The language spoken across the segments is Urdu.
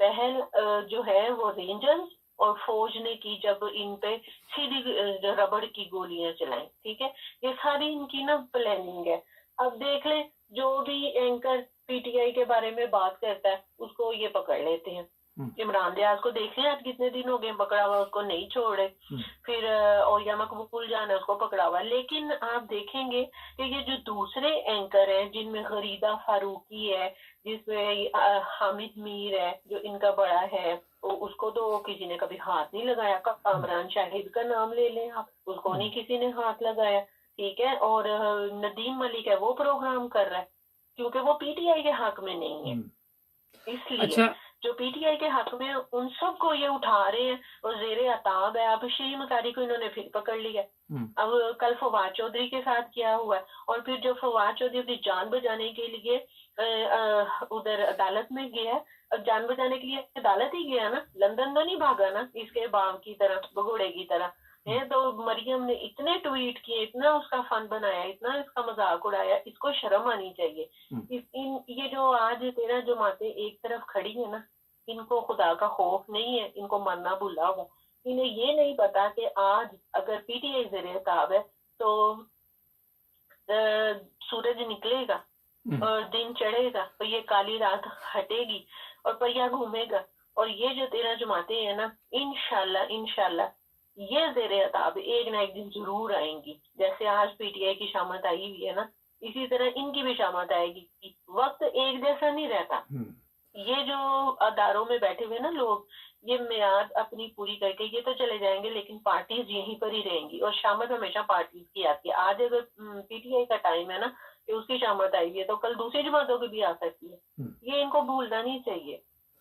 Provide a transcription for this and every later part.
پہل جو ہے وہ رینجرز اور فوج نے کی جب ان پہ سیدھی ربڑ کی گولیاں چلائیں. ٹھیک ہے, یہ ساری ان کی نا پلاننگ ہے. اب دیکھ لیں جو بھی اینکر پی ٹی آئی کے بارے میں بات کرتا ہے اس کو یہ پکڑ لیتے ہیں. عمران ریاض کو دیکھ لیں آج کتنے دن ہو گئے پکڑا ہوا, اس کو نہیں چھوڑے. پھر اویا مقبول جان ہے, اس کو پکڑا ہوا. لیکن آپ دیکھیں گے کہ یہ جو دوسرے اینکر ہیں جن میں غریدہ فاروقی ہے, جس میں حامد میر ہے جو ان کا بڑا ہے, اس کو تو کسی نے کبھی ہاتھ نہیں لگایا. کامران شاہد کا نام لے لیں آپ, اس کو نہیں کسی نے ہاتھ لگایا. ٹھیک ہے, اور ندیم ملک ہے وہ پروگرام کر رہا ہے کیونکہ وہ پی ٹی آئی کے حق میں نہیں ہے. اس لیے جو پی ٹی آئی کے حق میں ان سب کو یہ اٹھا رہے ہیں اور زیر عتاب ہے. اب شیری مکاری کو انہوں نے پھر پکڑ لیا. اب کل فواد چودھری کے ساتھ کیا ہوا ہے, اور پھر جو فواد چودھری اپنی جان بچانے کے لیے ادھر عدالت میں گیا, جان بچانے کے لیے عدالت ہی گیا نا, لندن تو نہیں بھاگا نا اس کے باغ کی طرح, بگوڑے کی طرح. تو مریم نے اتنے ٹویٹ کیے, اتنا اس کا فن بنایا, اتنا اس کا مذاق اڑایا. اس کو شرم آنی چاہیے. یہ جو آج 13 جماعتیں ایک طرف کھڑی ہیں نا, ان کو خدا کا خوف نہیں ہے, ان کو مرنا بھولا ہوا. انہیں یہ نہیں پتا کہ آج اگر پی ٹی آئی زیر عتاب ہے تو سورج نکلے گا اور دن چڑھے گا, تو یہ کالی رات ہٹے گی اور پہیا گھومے گا. اور یہ جو 13 جماعتیں ہیں نا, انشاءاللہ یہ زیر عتاب ایک نہ ایک دن ضرور آئیں گی. جیسے آج پی ٹی آئی کی شامت آئی ہوئی ہے نا, اسی طرح ان کی بھی شامت آئے گی. وقت ایک جیسا نہیں رہتا. یہ جو اداروں میں بیٹھے ہوئے نا لوگ, یہ میعاد اپنی پوری کر کے یہ تو چلے جائیں گے, لیکن پارٹیز یہیں پر ہی رہیں گی. اور شامت ہمیشہ پارٹیز کی آتی ہے. آج اگر پی ٹی آئی کا ٹائم ہے نا کہ اس کی شامت آئی ہے, تو کل دوسری جماعتوں کی بھی آ سکتی ہے. یہ ان کو بھولنا نہیں چاہیے.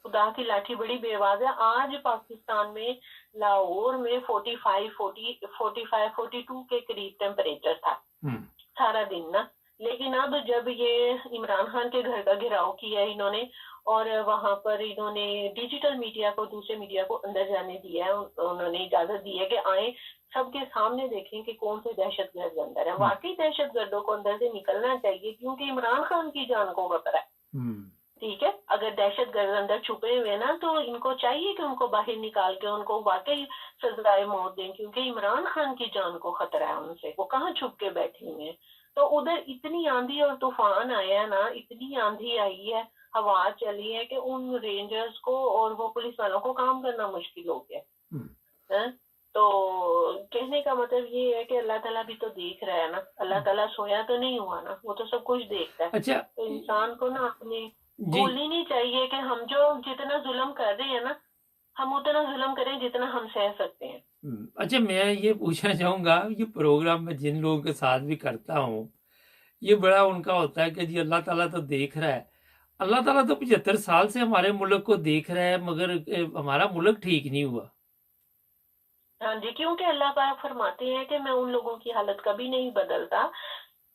خدا کی لاٹھی بڑی بے آواز ہے. آج پاکستان میں لاہور میں 42 کے قریب ٹیمپریچر تھا سارا دن نا. لیکن اب جب یہ عمران خان کے گھر کا گھیراؤ کیا ہے انہوں نے, اور وہاں پر انہوں نے ڈیجیٹل میڈیا کو, دوسرے میڈیا کو اندر جانے دیا ہے, انہوں نے اجازت دی ہے کہ آئیں سب کے سامنے دیکھیں کہ کون سے دہشت گرد اندر ہے. واقعی دہشت گردوں کو اندر سے نکلنا چاہیے کیونکہ عمران خان کی جان کو خطرہ ہے. ٹھیک ہے, اگر دہشت گرد اندر چھپے ہوئے نا تو ان کو چاہیے کہ ان کو باہر نکال کے ان کو واقعی سزائے موت دیں, کیونکہ عمران خان کی جان کو خطرہ ہے ان سے. وہ کہاں چھپ کے بیٹھے ہوئے ہیں. تو ادھر اتنی آندھی اور طوفان آیا ہے نا, اتنی آندھی آئی ہے, ہوا چلی ہے کہ ان رینجرز کو اور وہ پولیس والوں کو کام کرنا مشکل ہو گیا. تو کہنے کا مطلب یہ ہے کہ اللہ تعالیٰ بھی تو دیکھ رہا ہے نا. اللہ تعالیٰ سویا تو نہیں ہوا نا, وہ تو سب کچھ دیکھتا ہے. تو انسان کو نا اپنی بھولنی نہیں چاہیے کہ ہم جو جتنا ظلم کر رہے ہیں نا, ہم اتنا ظلم کریں جتنا ہم سہ سکتے ہیں. اچھا, میں یہ پوچھنا چاہوں گا, یہ پروگرام میں جن لوگوں کے ساتھ بھی کرتا ہوں, یہ بڑا ان کا ہوتا ہے کہ جی اللہ تعالیٰ تو دیکھ رہا ہے. اللہ تعالیٰ تو 75 سال سے ہمارے ملک کو دیکھ رہا ہے, مگر ہمارا ملک ٹھیک نہیں ہوا. ہاں جی, کیونکہ اللہ پاک فرماتے ہیں کہ میں ان لوگوں کی حالت کبھی نہیں بدلتا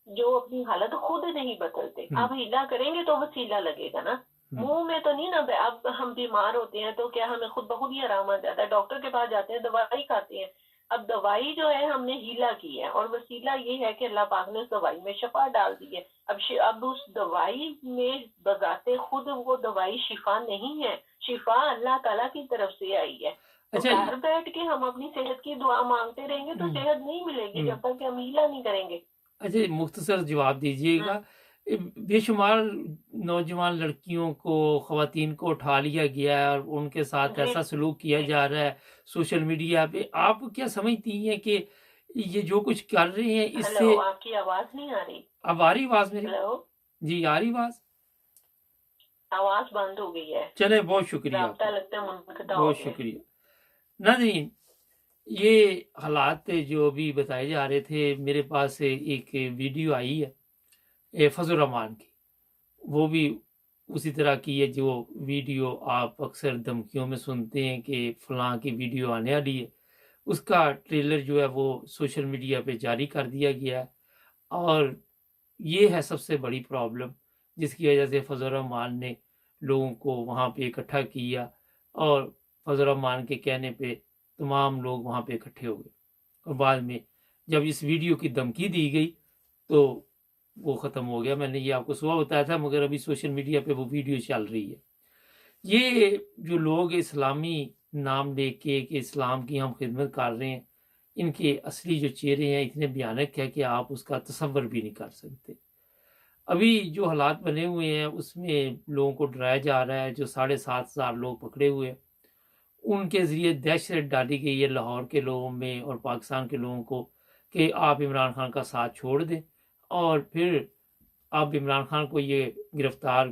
جو اپنی حالت خود نہیں بدلتے. آپ ہیلا کریں گے تو وسیلہ لگے گا نا, منہ میں تو نہیں نا. اب ہم بیمار ہوتے ہیں تو کیا ہمیں خود بخود ہی آرام آ جاتا ہے؟ ڈاکٹر کے پاس جاتے ہیں, دوائی کھاتے ہیں. اب دوائی جو ہے ہم نے ہیلا کی ہے, اور وسیلہ یہ ہے کہ اللہ پاک نے اس دوائی میں شفا ڈال دی ہے. اب اس دوائی میں بذات خود وہ دوائی شفا نہیں ہے, شفا اللہ تعالیٰ کی طرف سے آئی ہے. گھر بیٹھ کے ہم اپنی صحت کی دعا مانگتے رہیں گے تو صحت نہیں ملے گی جب تک کہ ہم ہیلا نہیں کریں گے. اچھا, مختصر جواب دیجیے گا. بے شمار نوجوان لڑکیوں کو, خواتین کو اٹھا لیا گیا ہے اور ان کے ساتھ ایسا سلوک کیا جا رہا ہے سوشل میڈیا پہ. آپ کیا سمجھتی ہیں کہ یہ جو کچھ کر رہے ہیں اس سے؟ آپ کی آواز نہیں آ رہی. اب آ رہی آواز میری؟ جی آ رہی آواز. آواز بند ہو گئی ہے. چلے, بہت شکریہ, بہت شکریہ. ناظرین, یہ حالات جو بھی بتائے جا رہے تھے, میرے پاس ایک ویڈیو آئی ہے فضل الرحمان کی. وہ بھی اسی طرح کی ہے جو ویڈیو آپ اکثر دھمکیوں میں سنتے ہیں کہ فلاں کی ویڈیو آنے والی ہے. اس کا ٹریلر جو ہے وہ سوشل میڈیا پہ جاری کر دیا گیا ہے, اور یہ ہے سب سے بڑی پرابلم جس کی وجہ سے فضل الرحمان نے لوگوں کو وہاں پہ اکٹھا کیا, اور فضل الرحمان کے کہنے پہ تمام لوگ وہاں پہ اکٹھے ہو گئے. اور بعد میں جب اس ویڈیو کی دھمکی دی گئی تو وہ ختم ہو گیا. میں نے یہ آپ کو صبح بتایا تھا, مگر ابھی سوشل میڈیا پہ وہ ویڈیو چل رہی ہے. یہ جو لوگ اسلامی نام لے کے کہ اسلام کی ہم خدمت کر رہے ہیں، ان کے اصلی جو چہرے ہیں اتنے بھیانک ہے کہ آپ اس کا تصور بھی نہیں کر سکتے۔ ابھی جو حالات بنے ہوئے ہیں اس میں لوگوں کو ڈرایا جا رہا ہے، جو 7,500 لوگ پکڑے ہوئے ہیں ان کے ذریعے دہشت ڈالی گئی ہے لاہور کے لوگوں میں اور پاکستان کے لوگوں کو کہ آپ عمران خان کا ساتھ چھوڑ دیں، اور پھر آپ عمران خان کو یہ گرفتار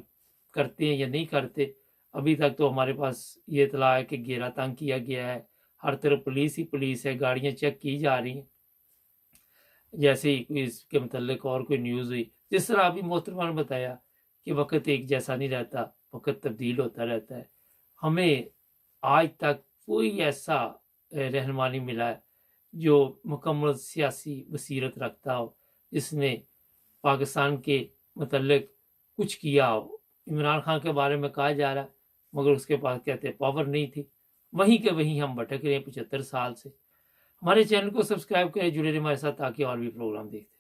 کرتے ہیں یا نہیں کرتے۔ ابھی تک تو ہمارے پاس یہ اطلاع ہے کہ گھیرا تنگ کیا گیا ہے، ہر طرف پولیس ہی پولیس ہے، گاڑیاں چیک کی جا رہی ہیں، جیسے ہی کوئی اس کے متعلق اور کوئی نیوز ہوئی۔ جس طرح ابھی محترمہ نے بتایا کہ وقت ایک جیسا نہیں رہتا، وقت تبدیل ہوتا رہتا ہے۔ ہمیں آج تک کوئی ایسا رہنما نہیں ملا ہے جو مکمل سیاسی بصیرت رکھتا ہو، جس نے پاکستان کے متعلق کچھ کیا ہو۔ عمران خان کے بارے میں کہا جا رہا ہے مگر اس کے پاس کہتے پاور نہیں تھی، وہیں کے وہیں ہم بھٹک رہے ہیں 75 سال سے۔ ہمارے چینل کو سبسکرائب کریں، جڑے رہیں ہمارے ساتھ تاکہ اور بھی پروگرام دیکھتے